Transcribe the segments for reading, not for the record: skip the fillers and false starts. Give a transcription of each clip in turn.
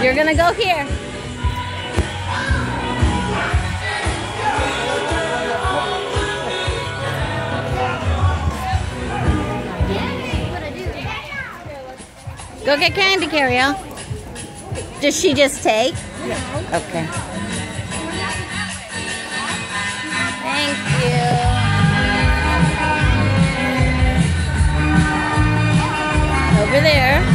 You're gonna go here. Go get candy, Cariel. Does she just take? Yeah. Okay. Thank you. Over there.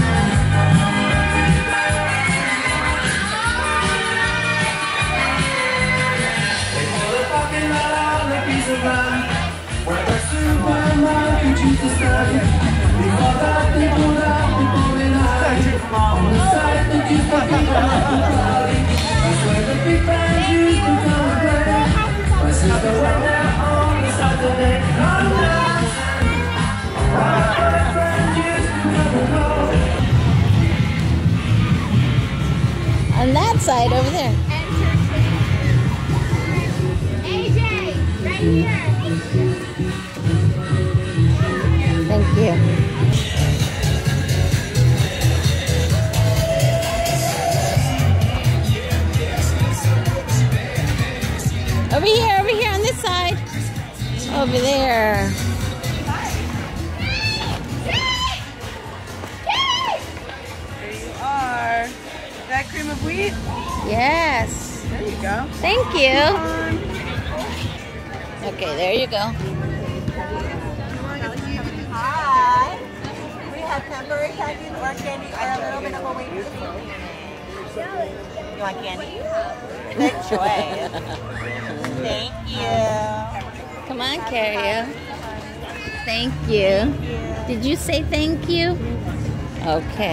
On that side over there. AJ, right here. Thank you. Over here on this side. Over there. There you are. That cream of wheat? Yes. There you go. Thank you. Okay, there you go. Hi. We have temporary candy or candy or a little bit of a wait. You want candy? Good choice. Thank you. Come on, Cariel. Thank you. Did you say thank you? Okay.